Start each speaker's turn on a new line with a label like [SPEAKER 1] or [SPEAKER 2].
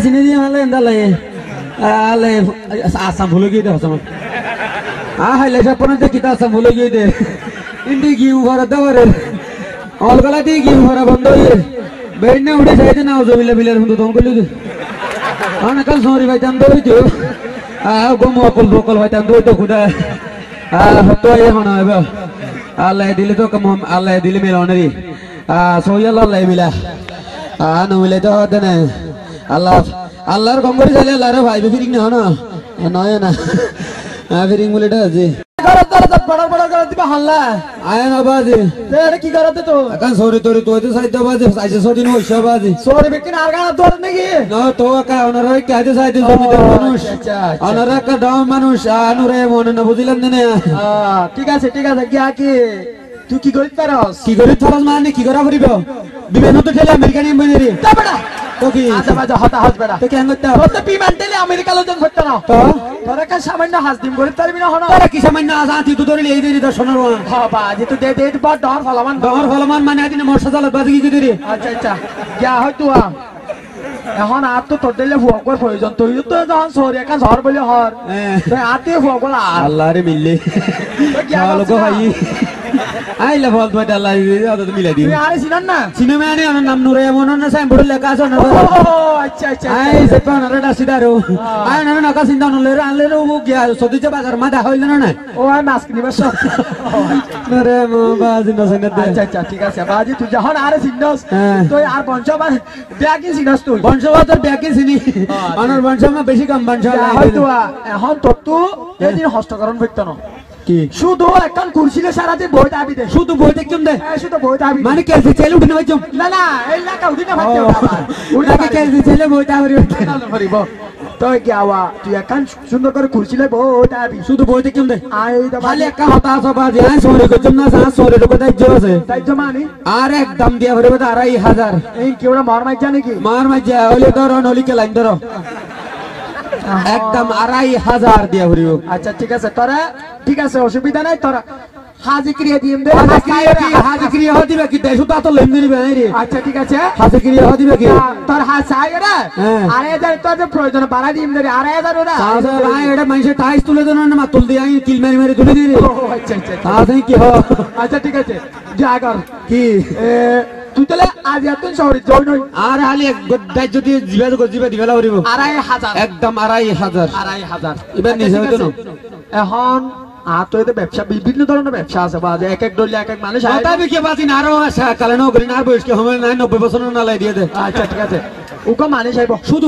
[SPEAKER 1] চিনি দিয়ে মালে এন্দা লাগে আলে আসাম ভুলে গিয়ে দে হসমান হাইলে সপনে কিতা আসাম ভুলে গিয়ে দে ইন্দি গিউ ভরা দেওয়ারে অলগলা দিয়ে গিউ ভরা বন্ধ হয়ে বেড়নে উঠে যাইতে না জমিলা বিলের বন্ধু তখন করলি অনেকাল সরি ভাইতাম দইতো গম অকল বকল ভাইতাম দইতো খুদা হতো এখন হবে আল্লাহ দিলে তো কম আল্লাহ দিলে মিলনেরি সইয়াল আল্লাহ মিলা নমিলে তো হতে না আল্লাহ আল্লাহর কম করে চাইলে আল্লাহর ভাই ফিরিং না না নয় না ফিরিং বলেটা আছে বুঝিলাম
[SPEAKER 2] ঠিক আছে ঠিক আছে গিয়া কি তুই কি করি পারস
[SPEAKER 1] কি করি থারস মানে কি করা পড়িব বিমান তো ঠেলে আমেরিকানি বনেরি তো কি
[SPEAKER 2] আচ্ছা বাজা হতাশ বেড়া
[SPEAKER 1] তো কেন করতে
[SPEAKER 2] তো বিমান ঠেলে আমেরিকা লোজন হচ্ছে না
[SPEAKER 1] তো
[SPEAKER 2] তোরা কা সামান্য হাসদিম করি পারবি না হনো
[SPEAKER 1] তোরা কি সামান্য আজাতি তো ধরে এই দেরি দর্শনের
[SPEAKER 2] হ্যাঁ বাজি তো দে দে বড় ডর ফলামান
[SPEAKER 1] ডর ফলমান মানে আদিন মর্ষা জালত বাজি কি করি
[SPEAKER 2] আচ্ছা আচ্ছা গিয়া হয়তো এখন আর তো তোর দিলে ভুয়ার প্রয়োজন তুই তো যখন সরি একা ঝড় বলে হর তুই আতে ভুয়া বলা
[SPEAKER 1] আল্লাহ রে মিললে লোক ভাই আইলা বল তো আল্লাহ তো মিলাই দিই
[SPEAKER 2] তুই আরে চিনান না
[SPEAKER 1] সিনেমা আনে আমার নাম নুরে এমন না সাইন বড় লেখা আছে না
[SPEAKER 2] আচ্ছা আচ্ছা
[SPEAKER 1] আই সে তো না রেডা সিদারো আই না না কা চিন্তা নলে আনলে ও গিয়া সদিতে বাজার মা দেখা হইল না
[SPEAKER 2] ও আই মাস্ক নিবাস
[SPEAKER 1] রে মো বাজি না সনে দে
[SPEAKER 2] আচ্ছা আচ্ছা ঠিক আছে বাজি তুই যখন আরে চিনস তুই আর পঞ্চবার ব্যাগই চিনস তুই
[SPEAKER 1] বংশবাদর ব্যাগই চিনি আনার বংশমা বেশি কম বংশ
[SPEAKER 2] হয়তো এখন তোর তো এদিন হস্তকরণ করতে না
[SPEAKER 1] কি
[SPEAKER 2] শুধু একখান কুরসিলে সারাতে বই দাবি দে
[SPEAKER 1] শুধু বই দেখুম দে
[SPEAKER 2] শুধু বই দাবি
[SPEAKER 1] মানে কেলসি ছেলে উঠে না বাইজম
[SPEAKER 2] না না এই লাগা উঠি না ভাতে
[SPEAKER 1] উঠাকে কেলসি ছেলে বই দাবি
[SPEAKER 2] পারিব তো কি আওয়া তুই একখান সুন্দর করে কুরসিলে বই দাবি
[SPEAKER 1] শুধু বই দেখুম দে
[SPEAKER 2] আই দা
[SPEAKER 1] খালি একটা হতাশ বাজে আই সরে করছম না সা সরে তো দাইজ আছে
[SPEAKER 2] দাইজ মানে
[SPEAKER 1] আর একদম দিয়া ভরে 2500
[SPEAKER 2] এই কেওড়া মার মাই জানে কি
[SPEAKER 1] মার মাইজা ওলে ধরো নলিকে লাইন ধরো একদম 2500 দিয়া ভরিব
[SPEAKER 2] আচ্ছা ঠিক আছে তোরা ঠিক আছে অসুবিধা নাই তোরা হাজি ক্রিয়া দিম দে
[SPEAKER 1] হাজি ক্রিয়া দিবে কি দেশু তো লেন দিবে রে
[SPEAKER 2] আচ্ছা ঠিক আছে
[SPEAKER 1] হাজি ক্রিয়া দিবে কি
[SPEAKER 2] তোর হাত চাই রে আরে এদার তো প্রয়োজন বাড়া দিম দে আরে এদার ওরা
[SPEAKER 1] আই এটা মাইসে টাইস তুলে দেন না মা তুল দি আই কিল মারি মারি তুলে দি রে
[SPEAKER 2] আচ্ছা আচ্ছা
[SPEAKER 1] তাই কি হ
[SPEAKER 2] আচ্ছা ঠিক আছে যা কর
[SPEAKER 1] কি
[SPEAKER 2] তুই তাহলে আজ এত শহরে জয়েন হই
[SPEAKER 1] আর হালি এক গদ্দাই যদি জিবা দিবেলা করিব
[SPEAKER 2] 2500
[SPEAKER 1] একদম 2500
[SPEAKER 2] 2500
[SPEAKER 1] এবার নিজে হইতো না
[SPEAKER 2] এখন তো এতে ব্যবসা বিভিন্ন ধরনের ব্যবসা আছে বাজে এক এক দলে এক এক মানুষ
[SPEAKER 1] তবে কি বাজি না আরো আশা কালে নগরী না বয়স কি হবে না 90 বছর না লাই দিয়ে দে
[SPEAKER 2] আচ্ছা ঠিক আছে ওকে মানুষ আইব
[SPEAKER 1] শুধু